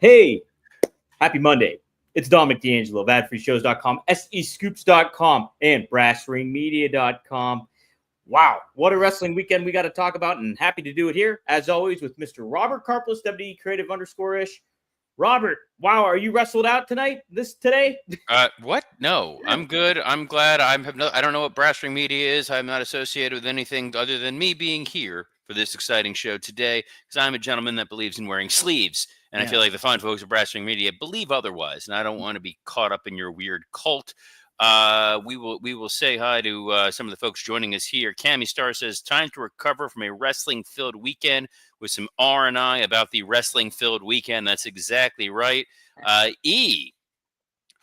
Hey, happy Monday. It's Dominic D'Angelo of adfreeshows.com, SEScoops.com, and brassringmedia.com. Wow, what a wrestling weekend we got to talk about, and happy to do it here, as always, with Mr. Robert Karplus, WD Creative _ish. Robert, wow, are you wrestled out today? What? No, I'm good. I'm glad. I don't know what Brass Ring Media is. I'm not associated with anything other than me being here for this exciting show today, because I'm a gentleman that believes in wearing sleeves, and I Yeah. feel like the fine folks at Brass Ring Media believe otherwise, and I don't want to be caught up in your weird cult. We will say hi to some of the folks joining us here. Cammy Star says, time to recover from a wrestling-filled weekend with some R&I about the wrestling-filled weekend. That's exactly right. E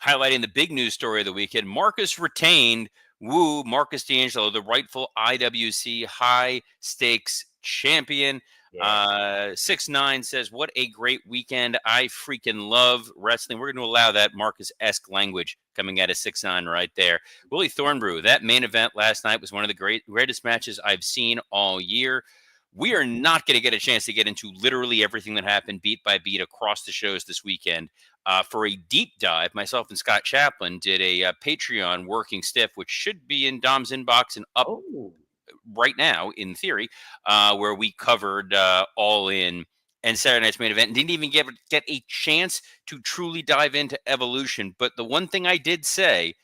highlighting the big news story of the weekend. Marcus retained. Woo, Marcus D'Angelo, the rightful IWC high stakes champion. Yeah. 6'9" says, what a great weekend. I freaking love wrestling. We're going to allow that Marcus-esque language coming out of 6'9" right there. Willie Thornbrew, that main event last night was one of the greatest matches I've seen all year. We are not going to get a chance to get into literally everything that happened beat by beat across the shows this weekend. For a deep dive, myself and Scott Chaplin did a Patreon working stiff, which should be in Dom's inbox and up right now, in theory, where we covered All In and Saturday Night's Main Event, and didn't even get a chance to truly dive into Evolution. But the one thing I did say,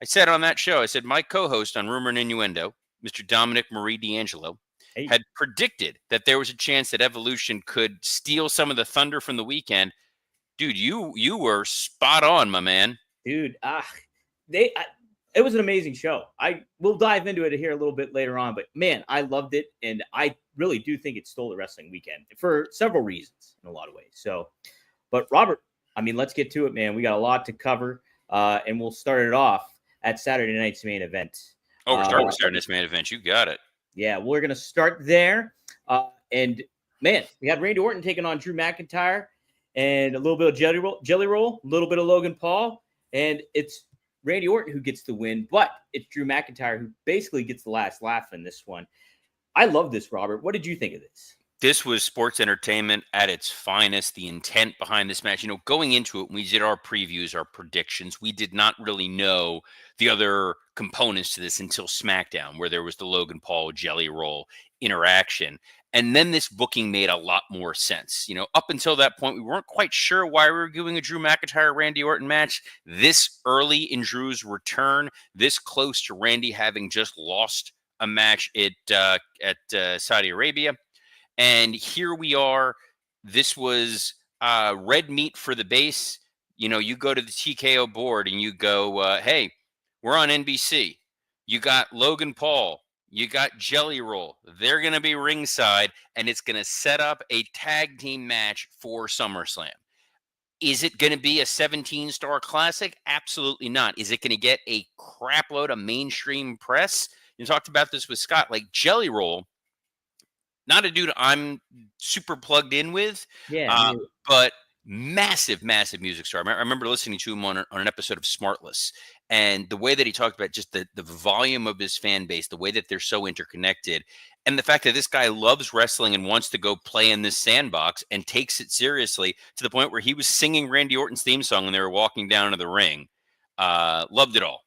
I said on that show, I said my co-host on Rumor and Innuendo, Mr. Dominic Marie D'Angelo, Hey. had predicted that there was a chance that Evolution could steal some of the thunder from the weekend. Dude, you were spot on, my man. Dude, it was an amazing show. We'll dive into it here a little bit later on, but man, I loved it, and I really do think it stole the wrestling weekend for several reasons in a lot of ways. So, but Robert, I mean, let's get to it, man. We got a lot to cover, and we'll start it off at Saturday night's main event. Oh, we're starting with Saturday night's main event. You got it. Yeah, we're gonna start there, and man, we had Randy Orton taking on Drew McIntyre, and a little bit of Jelly Roll, a little bit of Logan Paul, and it's Randy Orton who gets the win, but it's Drew McIntyre who basically gets the last laugh in this one. I love this, Robert. What did you think of this? This was sports entertainment at its finest. The intent behind this match, going into it, when we did our previews, our predictions, we did not really know the other components to this until SmackDown, where there was the Logan Paul Jelly Roll interaction. And then this booking made a lot more sense. Up until that point, we weren't quite sure why we were doing a Drew McIntyre Randy Orton match this early in Drew's return, this close to Randy having just lost a match at Saudi Arabia. And here we are. This was red meat for the base. You go to the TKO board and you go, hey, we're on NBC. You got Logan Paul. You got Jelly Roll. They're going to be ringside, and it's going to set up a tag team match for SummerSlam. Is it going to be a 17-star classic? Absolutely not. Is it going to get a crap load of mainstream press? You talked about this with Scott. Like Jelly Roll, not a dude I'm super plugged in with, but massive music star. I remember listening to him on an episode of Smartless, and the way that he talked about just the volume of his fan base, the way that they're so interconnected, and the fact that this guy loves wrestling and wants to go play in this sandbox and takes it seriously to the point where he was singing Randy Orton's theme song when they were walking down to the ring. Loved it all.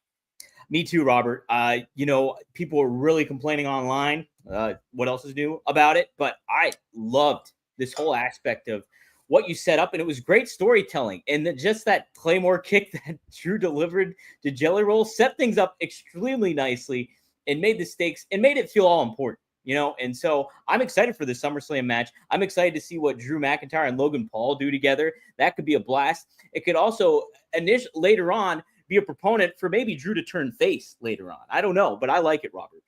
Me too, Robert. People were really complaining online. What else is new about it? But I loved this whole aspect of what you set up, and it was great storytelling. And just that Claymore kick that Drew delivered to Jelly Roll set things up extremely nicely and made the stakes and made it feel all important. And so I'm excited for the SummerSlam match. I'm excited to see what Drew McIntyre and Logan Paul do together. That could be a blast. It could also later on be a proponent for maybe Drew to turn face later on. I don't know, but I like it, Robert.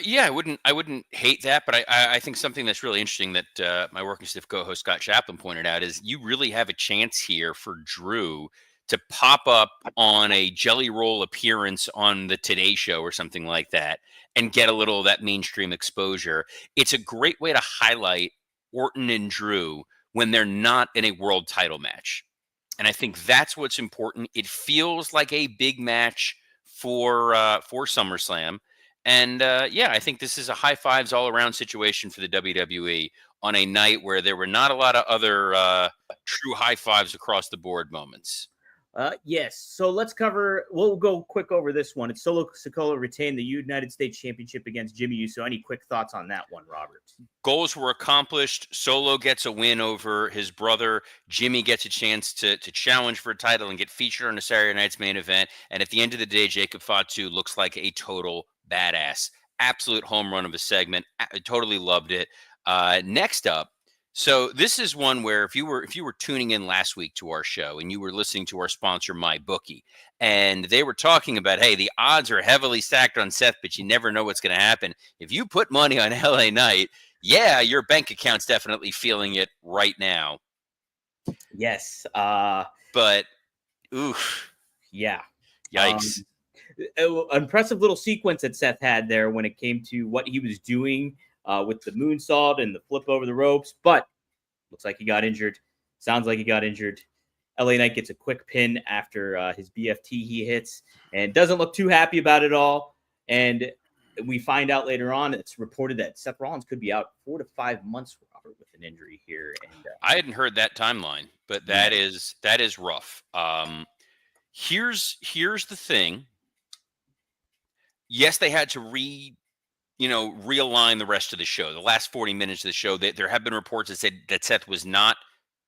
Yeah, I wouldn't hate that, but I think something that's really interesting that my working stiff co-host Scott Chaplin pointed out is you really have a chance here for Drew to pop up on a Jelly Roll appearance on the Today Show or something like that and get a little of that mainstream exposure. It's a great way to highlight Orton and Drew when they're not in a world title match. And I think that's what's important. It feels like a big match for SummerSlam. And I think this is a high fives all around situation for the WWE. on a night where there were not a lot of other true high fives across the board moments. Yes. So let's cover. We'll go quick over this one. It's Solo Sikoa retained the United States Championship against Jimmy Uso. Any quick thoughts on that one, Robert? Goals were accomplished. Solo gets a win over his brother. Jimmy gets a chance to challenge for a title and get featured on a Saturday night's main event. And at the end of the day, Jacob Fatu looks like a total badass. Absolute home run of a segment. I totally loved it. Next up, so this is one where if you were tuning in last week to our show and you were listening to our sponsor, MyBookie, and they were talking about, hey, the odds are heavily stacked on Seth, but you never know what's going to happen. If you put money on LA Knight, yeah, your bank account's definitely feeling it right now. Yes. But, oof. Yeah. Yikes. Impressive little sequence that Seth had there when it came to what he was doing with the moonsault and the flip over the ropes. But looks like he got injured. Sounds like he got injured. LA Knight gets a quick pin after his BFT he hits and doesn't look too happy about it all. And we find out later on, it's reported that Seth Rollins could be out 4 to 5 months, Robert, with an injury here. And I hadn't heard that timeline, but that is rough. Here's the thing. Yes, they had to realign the rest of the show. The last 40 minutes of the show, there have been reports that said that Seth was not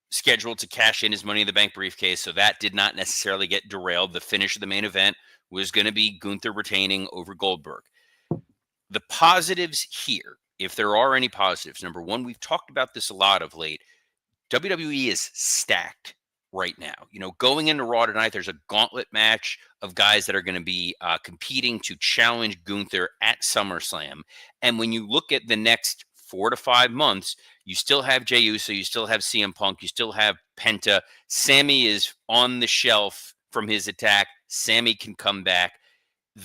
scheduled to cash in his Money in the Bank briefcase, so that did not necessarily get derailed. The finish of the main event was going to be Gunther retaining over Goldberg. The positives here, if there are any positives, number one, we've talked about this a lot of late. WWE is stacked right now. Going into Raw tonight, there's a gauntlet match of guys that are going to be competing to challenge Gunther at SummerSlam. And when you look at the next 4 to 5 months, you still have Jey Uso, you still have CM Punk, you still have Penta. Sammy is on the shelf from his attack. Sammy can come back.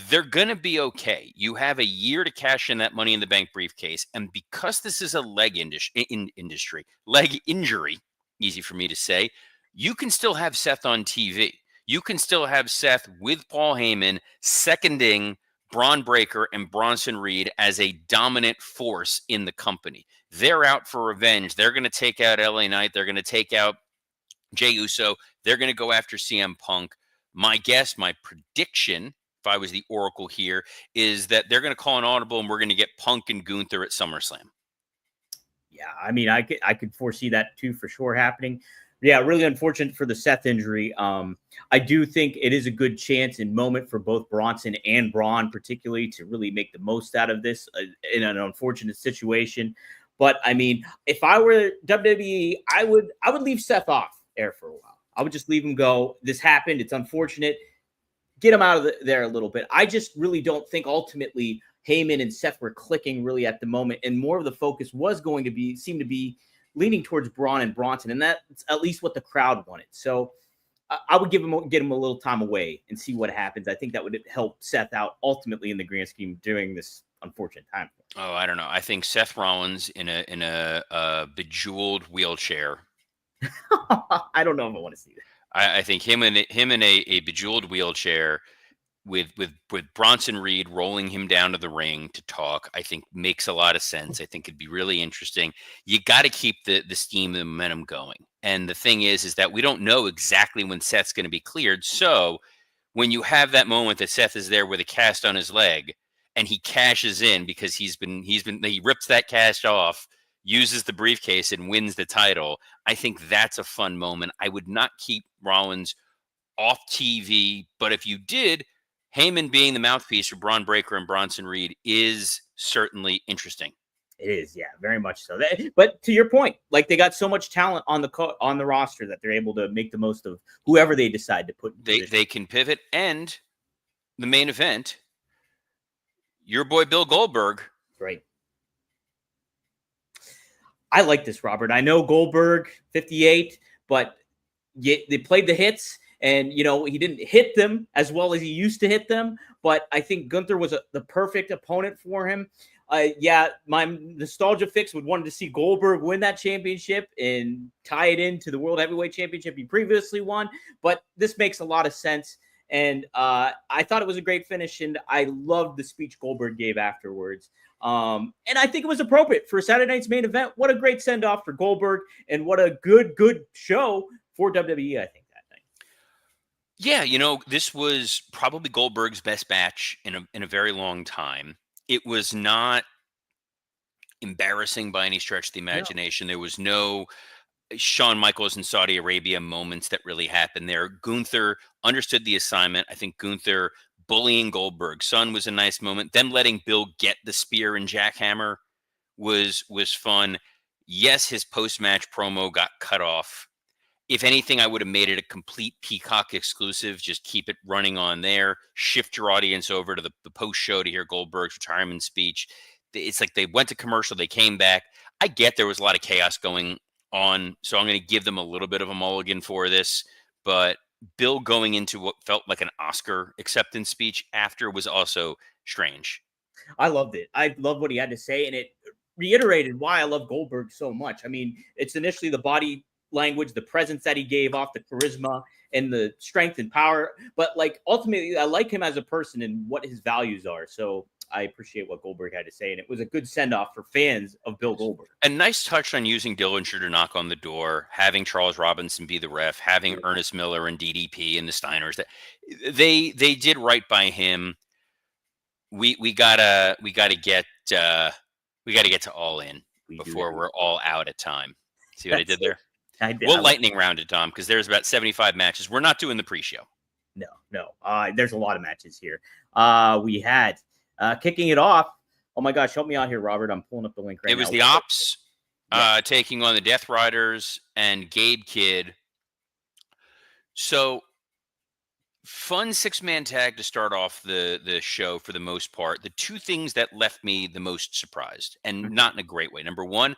They're going to be okay. You have a year to cash in that Money in the Bank briefcase. And because this is a leg injury, easy for me to say, you can still have Seth on TV. You can still have Seth with Paul Heyman seconding Braun Breaker and Bronson Reed as a dominant force in the company. They're out for revenge. They're going to take out LA Knight. They're going to take out Jey Uso. They're going to go after CM Punk. My guess, my prediction, if I was the Oracle here, is that they're going to call an audible and we're going to get Punk and Gunther at SummerSlam. Yeah, I mean, I could foresee that too for sure happening. Yeah, really unfortunate for the Seth injury. I do think it is a good chance and moment for both Bronson and Braun, particularly, to really make the most out of this in an unfortunate situation. But I mean, if I were WWE, I would leave Seth off air for a while. I would just leave him go. This happened. It's unfortunate. Get him out of there a little bit. I just really don't think ultimately Heyman and Seth were clicking really at the moment, and more of the focus was going to seem to be leaning towards Braun and Bronson, and that's at least what the crowd wanted. So I would get him a little time away and see what happens. I think that would help Seth out ultimately in the grand scheme during this unfortunate time. Oh, I don't know. I think Seth Rollins in a bejeweled wheelchair. I don't know if I want to see that. I think him in a bejeweled wheelchair with Bronson Reed rolling him down to the ring to talk, I think makes a lot of sense. I think it'd be really interesting. You got to keep the steam and the momentum going. And the thing is that we don't know exactly when Seth's going to be cleared. So when you have that moment that Seth is there with a cast on his leg and he cashes in because he rips that cast off, uses the briefcase and wins the title, I think that's a fun moment. I would not keep Rollins off TV, but if you did, Heyman being the mouthpiece for Braun Breaker and Bronson Reed is certainly interesting. It is, yeah, very much so. But to your point, like they got so much talent on the roster that they're able to make the most of whoever they decide to put. They can pivot, and the main event, your boy Bill Goldberg. Right. I like this, Robert. I know Goldberg 58, but they played the hits. And, he didn't hit them as well as he used to hit them. But I think Gunther was the perfect opponent for him. My nostalgia fix would want to see Goldberg win that championship and tie it into the World Heavyweight Championship he previously won. But this makes a lot of sense. And I thought it was a great finish, and I loved the speech Goldberg gave afterwards. And I think it was appropriate for Saturday night's main event. What a great send off for Goldberg, and what a good show for WWE. I think that night. Yeah, this was probably Goldberg's best match in a very long time. It was not embarrassing by any stretch of the No, imagination. There was no Shawn Michaels in Saudi Arabia moments that really happened there. Gunther understood the assignment. I think Gunther bullying Goldberg's son was a nice moment. Them letting Bill get the spear and jackhammer was fun. Yes, his post match promo got cut off. If anything, I would have made it a complete Peacock exclusive. Just keep it running on there. Shift your audience over to the post show to hear Goldberg's retirement speech. It's like they went to commercial, they came back. I get there was a lot of chaos going on, so I'm going to give them a little bit of a mulligan for this. But Bill going into what felt like an Oscar acceptance speech after was also strange. I loved it. I loved what he had to say, and it reiterated why I love Goldberg so much. I mean, it's initially the body language, the presence that he gave off, the charisma and the strength and power, but like ultimately, I like him as a person and what his values are. So I appreciate what Goldberg had to say, and it was a good send off for fans of Bill Goldberg. A nice touch on using Dillinger to knock on the door, having Charles Robinson be the ref, having Ernest Miller and DDP and the Steiners. That they did right by him. We gotta get to All In before we're all out of time. See what I did there? I did. We'll lightning round it, Tom, because there's about 75 matches. We're not doing the pre-show. No. There's a lot of matches here. We had kicking it off. Oh my gosh, help me out here, Robert. I'm pulling up the link right now. It was the Ops taking on the Death Riders and Gabe Kidd. So fun 6-man tag to start off the show for the most part. The two things that left me the most surprised, and not in a great way. Number one,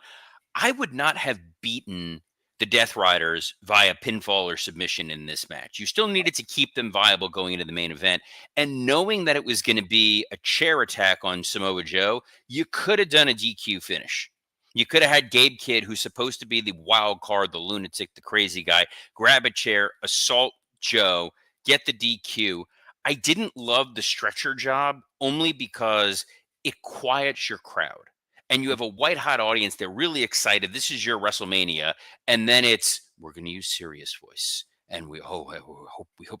I would not have beaten the Death Riders via pinfall or submission in this match. You still needed to keep them viable going into the main event. And knowing that it was going to be a chair attack on Samoa Joe, you could have done a DQ finish. You could have had Gabe Kidd, who's supposed to be the wild card, the lunatic, the crazy guy, grab a chair, assault Joe, get the DQ. I didn't love the stretcher job only because it quiets your crowd. And you have a white hot audience. They're really excited. This is your WrestleMania. And then we're going to use serious voice. And we hope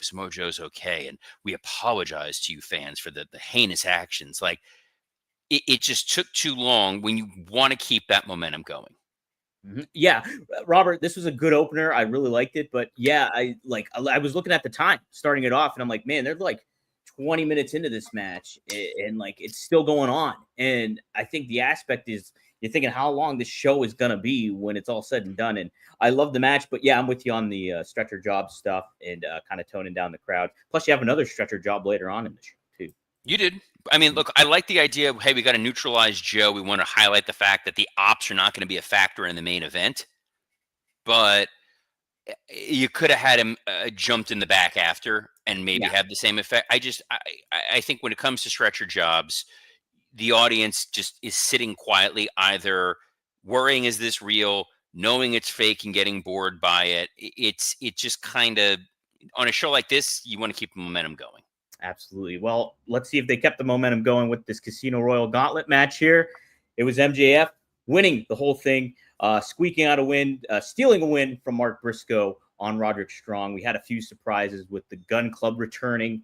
Samoa Joe's okay. And we apologize to you fans for the heinous actions. Like it just took too long when you want to keep that momentum going. Yeah, Robert, this was a good opener. I really liked it, but yeah, I was looking at the time starting it off, and I'm like, man, they're like 20 minutes into this match, and like it's still going on. And I think the aspect is you're thinking how long this show is gonna be when it's all said and done. And I love the match, but yeah, I'm with you on the stretcher job stuff and kind of toning down the crowd. Plus, you have another stretcher job later on in the show too. You did. I mean, look, I like the idea of, hey, we got to neutralize Joe. We want to highlight the fact that the Ops are not going to be a factor in the main event. But you could have had him jumped in the back after and maybe have the same effect. I think when it comes to stretcher jobs, the audience just is sitting quietly, either worrying, is this real, knowing it's fake and getting bored by it. It just kind of, on a show like this, you want to keep the momentum going. Absolutely. Well, let's see if they kept the momentum going with this Casino Royal Gauntlet match here. It was MJF winning the whole thing, squeaking out a win, stealing a win from Mark Briscoe on Roderick Strong. We had a few surprises with the Gun Club returning,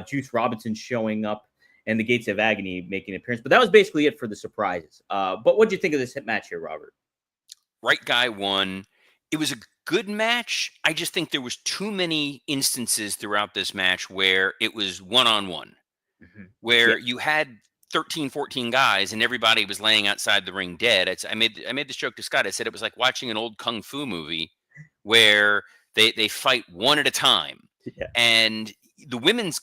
Juice Robinson showing up, and the Gates of Agony making an appearance. But that was basically it for the surprises. But what do you think of this hit match here, Robert? Right guy won. It was a good match. I just think there was too many instances throughout this match where it was one-on-one, where you had 13, 14 guys and everybody was laying outside the ring dead. I made this joke to Scott. I said it was like watching an old kung fu movie where they fight one at a time. Yeah. And the women's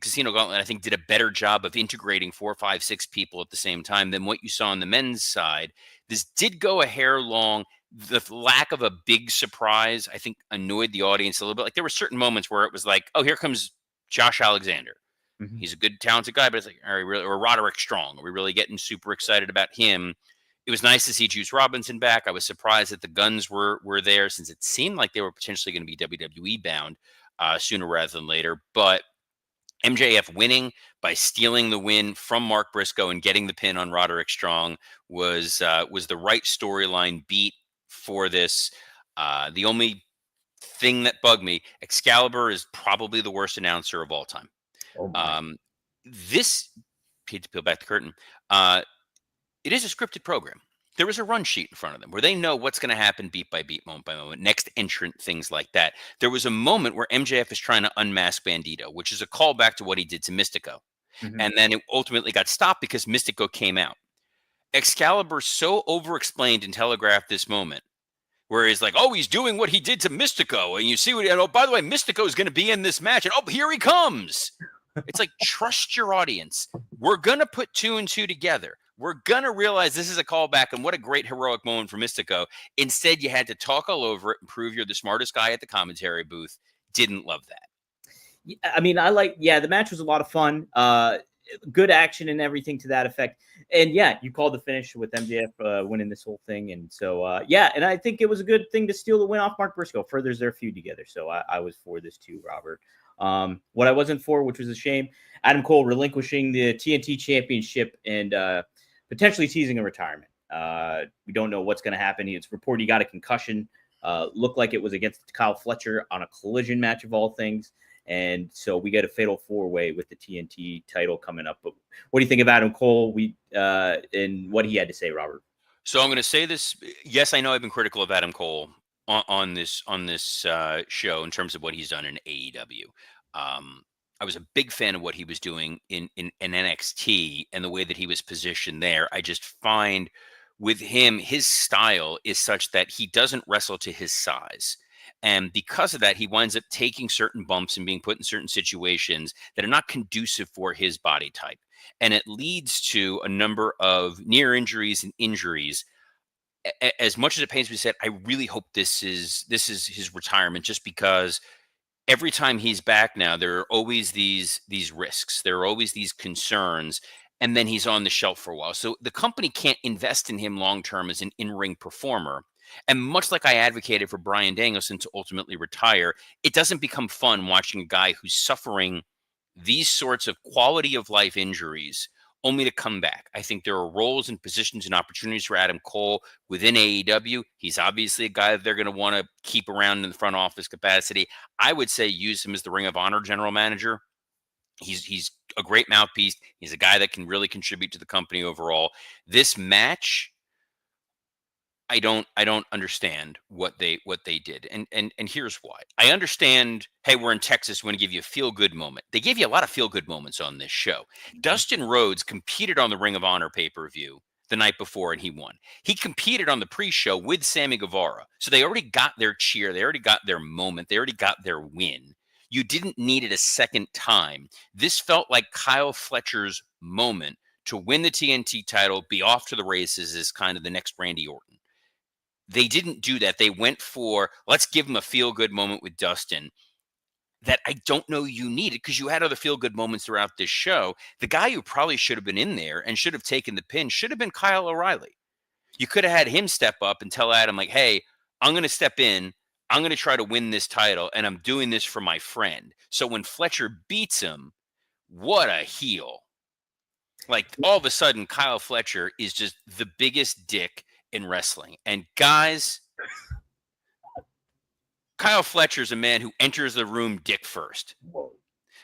Casino Gauntlet, I think, did a better job of integrating 4, 5, 6 people at the same time than what you saw on the men's side. This did go a hair long. The lack of a big surprise, I think, annoyed the audience a little bit. Like there were certain moments where it was like, oh, here comes Josh Alexander. He's a good, talented guy, but it's like, are we really, or Roderick Strong? Are we really getting super excited about him? It was nice to see Juice Robinson back. I was surprised that the Guns were there, since it seemed like they were potentially going to be WWE bound sooner rather than later. But MJF winning by stealing the win from Mark Briscoe and getting the pin on Roderick Strong was the right storyline beat for this. The only thing that bugged me, Excalibur is probably the worst announcer of all time. Oh my. Um, this, to peel back the curtain, uh, it is a scripted program. There is a run sheet in front of them where they know what's going to happen beat by beat, moment by moment, next entrant, things like that. There was a moment where MJF is trying to unmask Bandito, which is a callback to what he did to Mystico. Mhm. And then it ultimately got stopped because Mystico came out. Excalibur so over-explained and telegraphed this moment where he's like, oh, he's doing what he did to Mystico. And you see what, and oh, by the way, Mystico is going to be in this match. And oh, here he comes. It's like, trust your audience. We're going to put 2 and 2 together. We're going to realize this is a callback, and what a great heroic moment for Mystico. Instead, you had to talk all over it and prove you're the smartest guy at the commentary booth. Didn't love that. I mean, the match was a lot of fun. Good action and everything to that effect. And yeah, you called the finish with MJF winning this whole thing. And so, and I think it was a good thing to steal the win off Mark Briscoe. Furthers their feud together. So I was for this too, Robert. What I wasn't for, which was a shame, Adam Cole relinquishing the TNT championship and potentially teasing a retirement. We don't know what's going to happen. It's reported he got a concussion. Looked like it was against Kyle Fletcher on a collision match of all things. And so we get a fatal 4-way with the TNT title coming up. But what do you think of Adam Cole? And what he had to say, Robert? So I'm going to say this. Yes, I know I've been critical of Adam Cole on this show in terms of what he's done in AEW. I was a big fan of what he was doing in NXT and the way that he was positioned there. I just find with him, his style is such that he doesn't wrestle to his size. And because of that, he winds up taking certain bumps and being put in certain situations that are not conducive for his body type. And it leads to a number of near injuries and injuries. As much as it pains me to say it, I really hope this is his retirement, just because every time he's back now, there are always these risks. There are always these concerns, and then he's on the shelf for a while. So the company can't invest in him long term as an in-ring performer. And much like I advocated for Bryan Danielson to ultimately retire, it doesn't become fun watching a guy who's suffering these sorts of quality of life injuries only to come back. I think there are roles and positions and opportunities for Adam Cole within AEW. He's obviously a guy that they're going to want to keep around in the front office capacity. I would say use him as the Ring of Honor general manager. He's a great mouthpiece. He's a guy that can really contribute to the company overall. This match, I don't understand what they did. And here's why. I understand, hey, we're in Texas, we want to give you a feel-good moment. They gave you a lot of feel-good moments on this show. Dustin Rhodes competed on the Ring of Honor pay-per-view the night before, and he won. He competed on the pre-show with Sammy Guevara. So they already got their cheer, they already got their moment, they already got their win. You didn't need it a second time. This felt like Kyle Fletcher's moment to win the TNT title, be off to the races as kind of the next Randy Orton. They didn't do that. They went for, let's give him a feel-good moment with Dustin that I don't know you needed, because you had other feel-good moments throughout this show. The guy who probably should have been in there and should have taken the pin should have been Kyle O'Reilly. You could have had him step up and tell Adam, like, hey, I'm going to step in. I'm going to try to win this title, and I'm doing this for my friend. So when Fletcher beats him, what a heel. Like, all of a sudden, Kyle Fletcher is just the biggest dick in wrestling. And guys, Kyle Fletcher's a man who enters the room dick first. Whoa.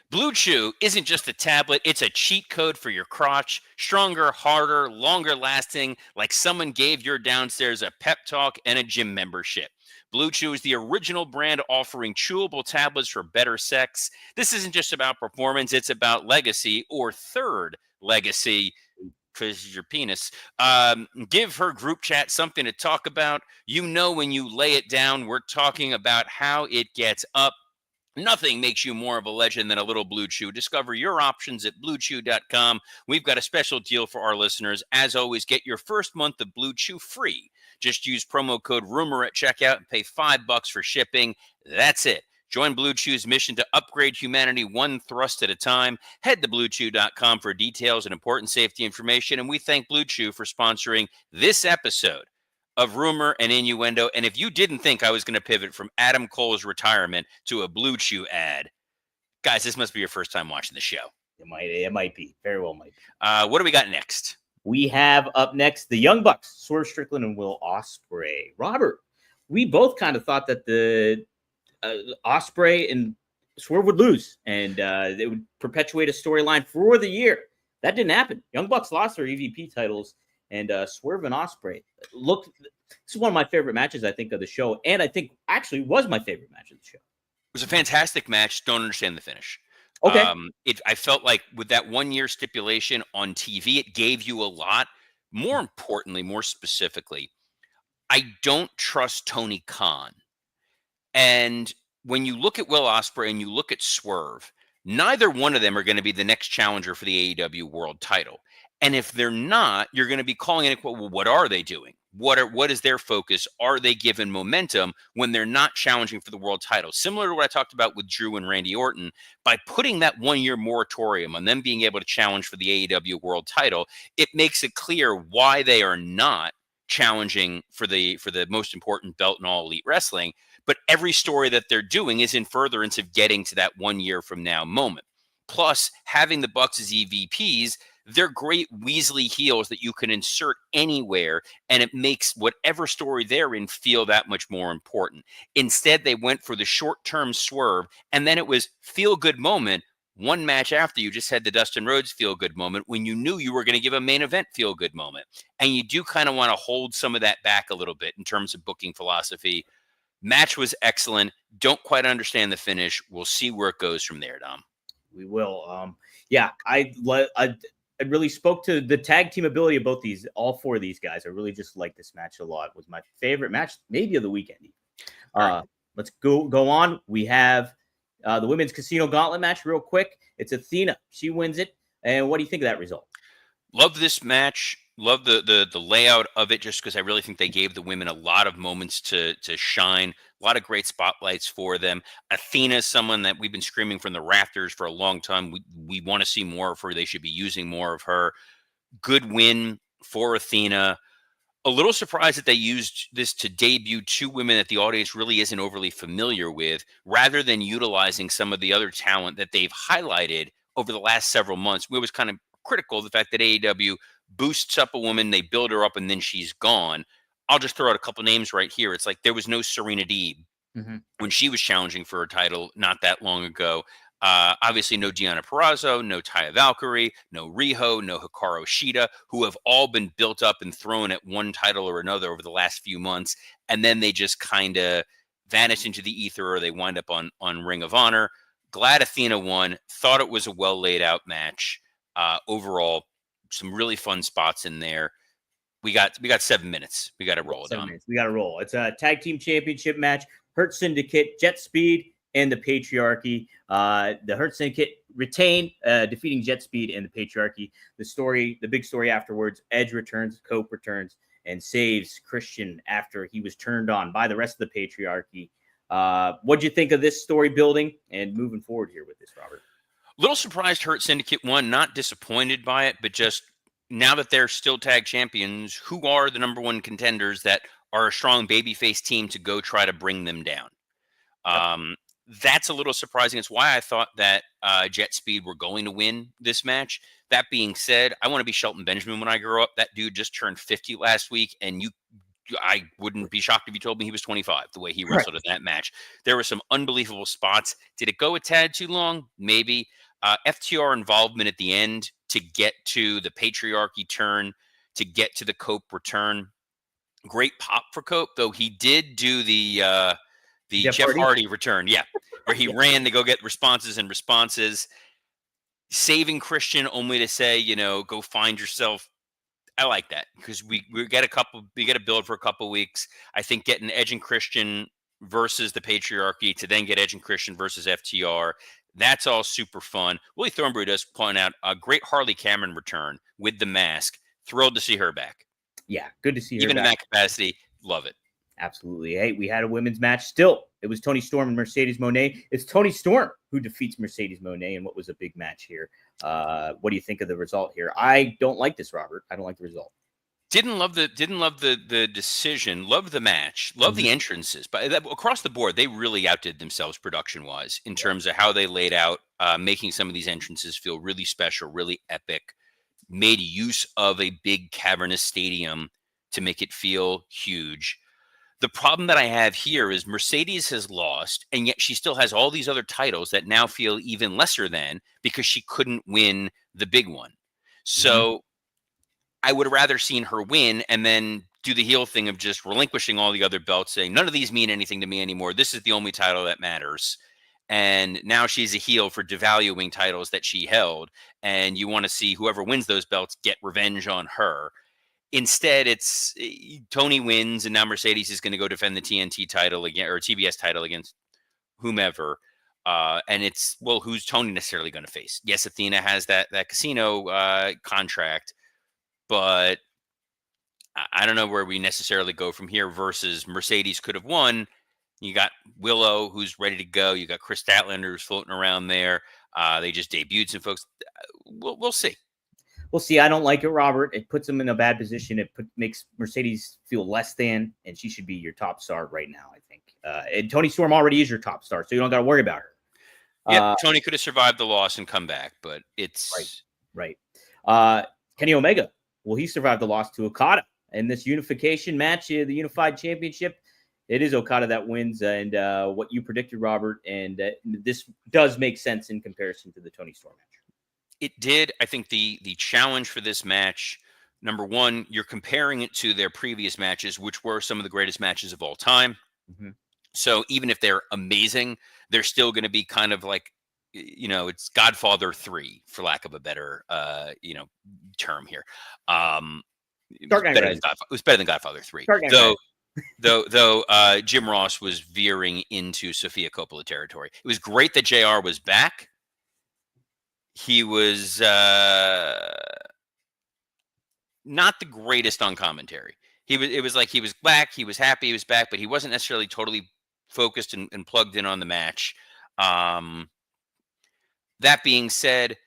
Blue Chew isn't just a tablet, it's a cheat code for your crotch. Stronger, harder, longer lasting, like someone gave your downstairs a pep talk and a gym membership. Blue Chew is the original brand offering chewable tablets for better sex. This isn't just about performance, it's about legacy, or third legacy, because your penis. Give her group chat something to talk about. You know, when you lay it down, we're talking about how it gets up. Nothing makes you more of a legend than a little Blue Chew. Discover your options at BlueChew.com. We've got a special deal for our listeners. As always, get your first month of Blue Chew free. Just use promo code RUMOR at checkout and pay $5 for shipping. That's it. Join Blue Chew's mission to upgrade humanity one thrust at a time. Head to BlueChew.com for details and important safety information. And we thank Blue Chew for sponsoring this episode of Rumor and Innuendo. And if you didn't think I was going to pivot from Adam Cole's retirement to a Blue Chew ad, Guys, this must be your first time watching the show. It might be. Very well might be. What do we got next? We have up next the Young Bucks, Swerve Strickland and Will Ospreay. Robert, we both kind of thought that the Ospreay and Swerve would lose, and it would perpetuate a storyline for the year. That didn't happen. Young Bucks lost their EVP titles, and Swerve and Ospreay. Look, this is one of my favorite matches, I think, of the show, and I think actually was my favorite match of the show. It was a fantastic match. Don't understand the finish. Okay. I felt like with that 1 year stipulation on TV, it gave you a lot. More importantly, more specifically, I don't trust Tony Khan. And when you look at Will Ospreay and you look at Swerve, neither one of them are going to be the next challenger for the AEW World Title. And if they're not, you're going to be calling it, well, what are they doing? What is their focus? Are they given momentum when they're not challenging for the world title? Similar to what I talked about with Drew and Randy Orton, by putting that 1 year moratorium on them being able to challenge for the AEW world title, it makes it clear why they are not challenging for the most important belt in all elite wrestling. But every story that they're doing is in furtherance of getting to that 1 year from now moment. Plus, having the Bucks as EVPs, they're great Weasley heels that you can insert anywhere, and it makes whatever story they're in feel that much more important. Instead, they went for the short-term swerve, and then it was feel-good moment. One match after, you just had the Dustin Rhodes feel-good moment when you knew you were going to give a main event feel-good moment. And you do kind of want to hold some of that back a little bit in terms of booking philosophy. Match was excellent. Don't quite understand the finish. We'll see where it goes from there, Dom. We will. Yeah, I really spoke to the tag team ability of both all four of these guys. I really just like this match a lot. It was my favorite match, maybe of the weekend. Let's go on. We have the women's casino gauntlet match real quick. It's Athena. She wins it. And what do you think of that result? Love this match. Love the layout of it, just because I really think they gave the women a lot of moments to shine. A lot of great spotlights for them. Athena is someone that we've been screaming from the rafters for a long time. We want to see more of her. They should be using more of her. Good win for Athena. A little surprised that they used this to debut two women that the audience really isn't overly familiar with, rather than utilizing some of the other talent that they've highlighted over the last several months. We was kind of critical of the fact that AEW boosts up a woman, they build her up, and then she's gone. I'll just throw out a couple names right here. It's like there was no Serena Deeb when she was challenging for a title not that long ago. Obviously, no Deonna Purrazzo, no Taya Valkyrie, no Riho, no Hikaru Shida, who have all been built up and thrown at one title or another over the last few months, and then they just kind of vanish into the ether, or they wind up on Ring of Honor. Glad Athena won. Thought it was a well laid out match. Overall, some really fun spots in there. We got 7 minutes. We got to roll it on. We got to roll. It's a tag team championship match. Hurt Syndicate, Jet Speed, and the Patriarchy. The Hurt Syndicate retain, defeating Jet Speed and the Patriarchy. The big story afterwards, Edge returns, Cope returns, and saves Christian after he was turned on by the rest of the Patriarchy. What'd you think of this story building and moving forward here with this, Robert? Little surprised Hurt Syndicate won, not disappointed by it, but just now that they're still tag champions, who are the number one contenders that are a strong babyface team to go try to bring them down? That's a little surprising. It's why I thought that Jet Speed were going to win this match. That being said, I want to be Shelton Benjamin when I grow up. That dude just turned 50 last week, and I wouldn't be shocked if you told me he was 25, the way he wrestled in that match. There were some unbelievable spots. Did it go a tad too long? Maybe. FTR involvement at the end to get to the Patriarchy turn, to get to the Cope return. Great pop for Cope, though he did do the Jeff Hardy return, where he ran to go get responses, saving Christian only to say, go find yourself. I like that, because we get a build for a couple weeks. I think getting Edge and Christian versus the Patriarchy to then get Edge and Christian versus FTR, that's all super fun. Willie Thornberry does point out a great Harley Cameron return with the mask. Thrilled to see her back. Yeah, good to see her even back. In that capacity. Love it. Absolutely. Hey, we had a women's match still. It was Toni Storm and Mercedes Moné. It's Toni Storm who defeats Mercedes Moné in what was a big match here. What do you think of the result here? I don't like this, Robert. I don't like the result. Didn't love the decision. Loved the match. Loved the entrances. But across the board, they really outdid themselves production wise in terms of how they laid out, making some of these entrances feel really special, really epic. Made use of a big cavernous stadium to make it feel huge. The problem that I have here is Mercedes has lost, and yet she still has all these other titles that now feel even lesser than because she couldn't win the big one. Mhm. So I would have rather seen her win and then do the heel thing of just relinquishing all the other belts, saying none of these mean anything to me anymore. This is the only title that matters. And now she's a heel for devaluing titles that she held. And you want to see whoever wins those belts get revenge on her. Instead, it's Tony wins, and now Mercedes is going to go defend the TNT title again or TBS title against whomever. And it's, well, who's Tony necessarily going to face? Yes, Athena has that casino contract, but I don't know where we necessarily go from here versus Mercedes could have won. You got Willow, who's ready to go. You got Chris Statlander, who's floating around there. They just debuted some folks. We'll see. We'll see. I don't like it, Robert. It puts them in a bad position. Makes Mercedes feel less than, and she should be your top star right now, I think. And Tony Storm already is your top star, so you don't got to worry about her. Yeah, Tony could have survived the loss and come back, but it's right. Kenny Omega, will he survive the loss to Okada in this unification match, the Unified Championship? It is Okada that wins, and what you predicted, Robert, and this does make sense in comparison to the Tony Storm match. It did. I think the challenge for this match, number one, you're comparing it to their previous matches, which were some of the greatest matches of all time. Mm-hmm. So even if they're amazing, they're still going to be kind of like, it's Godfather 3, for lack of a better, term here. It was better than Godfather 3. Though Jim Ross was veering into Sofia Coppola territory. It was great that JR was back. He was not the greatest on commentary. It was like he was back, he was happy he was back, but he wasn't necessarily totally focused and plugged in on the match. That being said,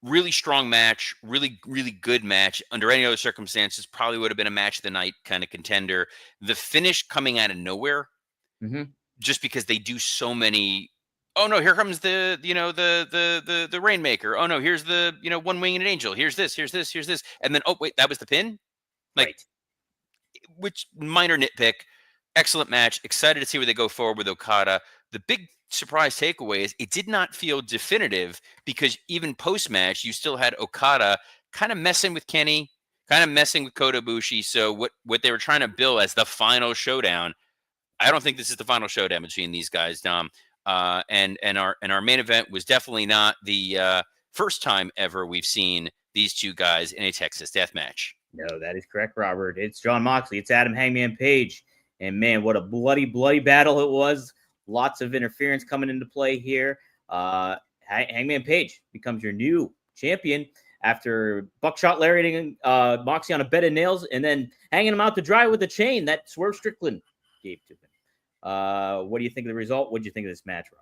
really strong match, really, really good match. Under any other circumstances, probably would have been a match of the night kind of contender. The finish coming out of nowhere, just because they do so many. Oh no, here comes the Rainmaker. Oh no, here's the one winged angel. Here's this, and then oh wait, that was the pin. Which minor nitpick. Excellent match. Excited to see where they go forward with Okada. The big surprise takeaway is it did not feel definitive because even post-match, you still had Okada kind of messing with Kenny, kind of messing with Kota Ibushi. So what they were trying to bill as the final showdown, I don't think this is the final showdown between these guys, Dom. And our main event was definitely not the first time ever we've seen these two guys in a Texas death match. No, that is correct, Robert. It's Jon Moxley. It's Adam Hangman Page. And man, what a bloody battle it was. Lots of interference coming into play here. Hangman Page becomes your new champion after buckshot lariating Moxley on a bed of nails and then hanging him out to dry with a chain that Swerve Strickland gave to him. What do you think of the result? What do you think of this match, Robert?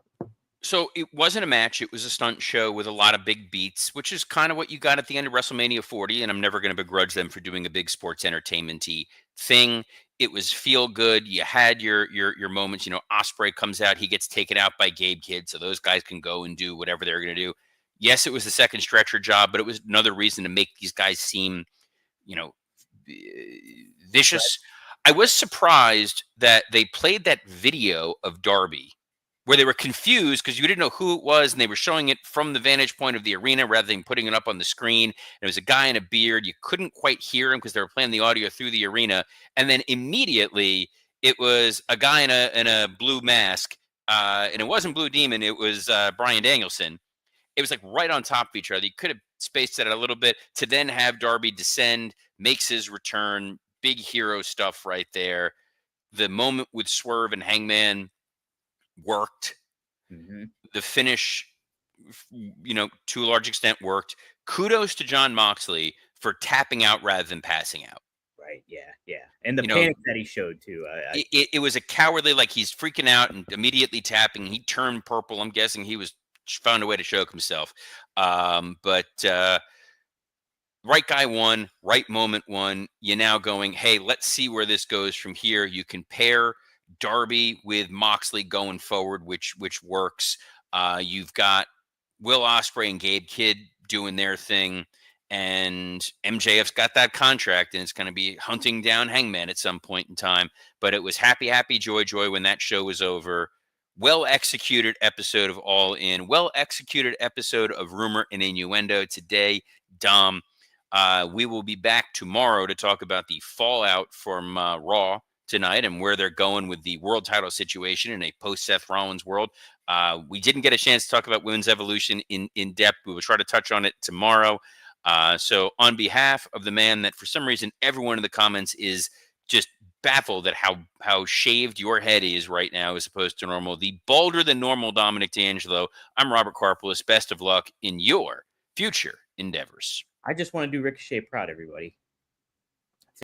So it wasn't a match. It was a stunt show with a lot of big beats, which is kind of what you got at the end of WrestleMania 40. And I'm never going to begrudge them for doing a big sports entertainment-y thing. It was feel good. You had your moments. Ospreay comes out. He gets taken out by Gabe Kidd. So those guys can go and do whatever they're going to do. Yes, it was the second stretcher job, but it was another reason to make these guys seem, vicious. Right. I was surprised that they played that video of Darby where they were confused because you didn't know who it was, and they were showing it from the vantage point of the arena rather than putting it up on the screen. And it was a guy in a beard. You couldn't quite hear him because they were playing the audio through the arena. And then immediately it was a guy in a blue mask, and it wasn't Blue Demon. It was Bryan Danielson. It was like right on top of each other. You could have spaced it a little bit to then have Darby descend, makes his return, big hero stuff right there. The moment with Swerve and Hangman worked. The finish, to a large extent worked. Kudos to Jon Moxley for tapping out rather than passing out. Right. Yeah. And the panic that he showed too. It was a cowardly, like he's freaking out and immediately tapping. He turned purple. I'm guessing he found a way to choke himself. But right guy won, right moment won. You're now going, hey, let's see where this goes from here. You can pair Darby with Moxley going forward, which works. You've got Will Ospreay and Gabe Kidd doing their thing, and MJF's got that contract, and it's going to be hunting down Hangman at some point in time. But it was happy, happy, joy, joy when that show was over. Well executed episode of All In. Well executed episode of Rumor and Innuendo today, Dom. We will be back tomorrow to talk about the fallout from Raw tonight and where they're going with the world title situation in a post Seth Rollins world. We didn't get a chance to talk about women's evolution in depth. We will try to touch on it tomorrow. So on behalf of the man that for some reason everyone in the comments is just baffled at how shaved your head is right now as opposed to normal, the bolder than normal Dominic D'Angelo, I'm Robert Karpolis. Best of luck in your future endeavors. I just want to do Ricochet proud, everybody.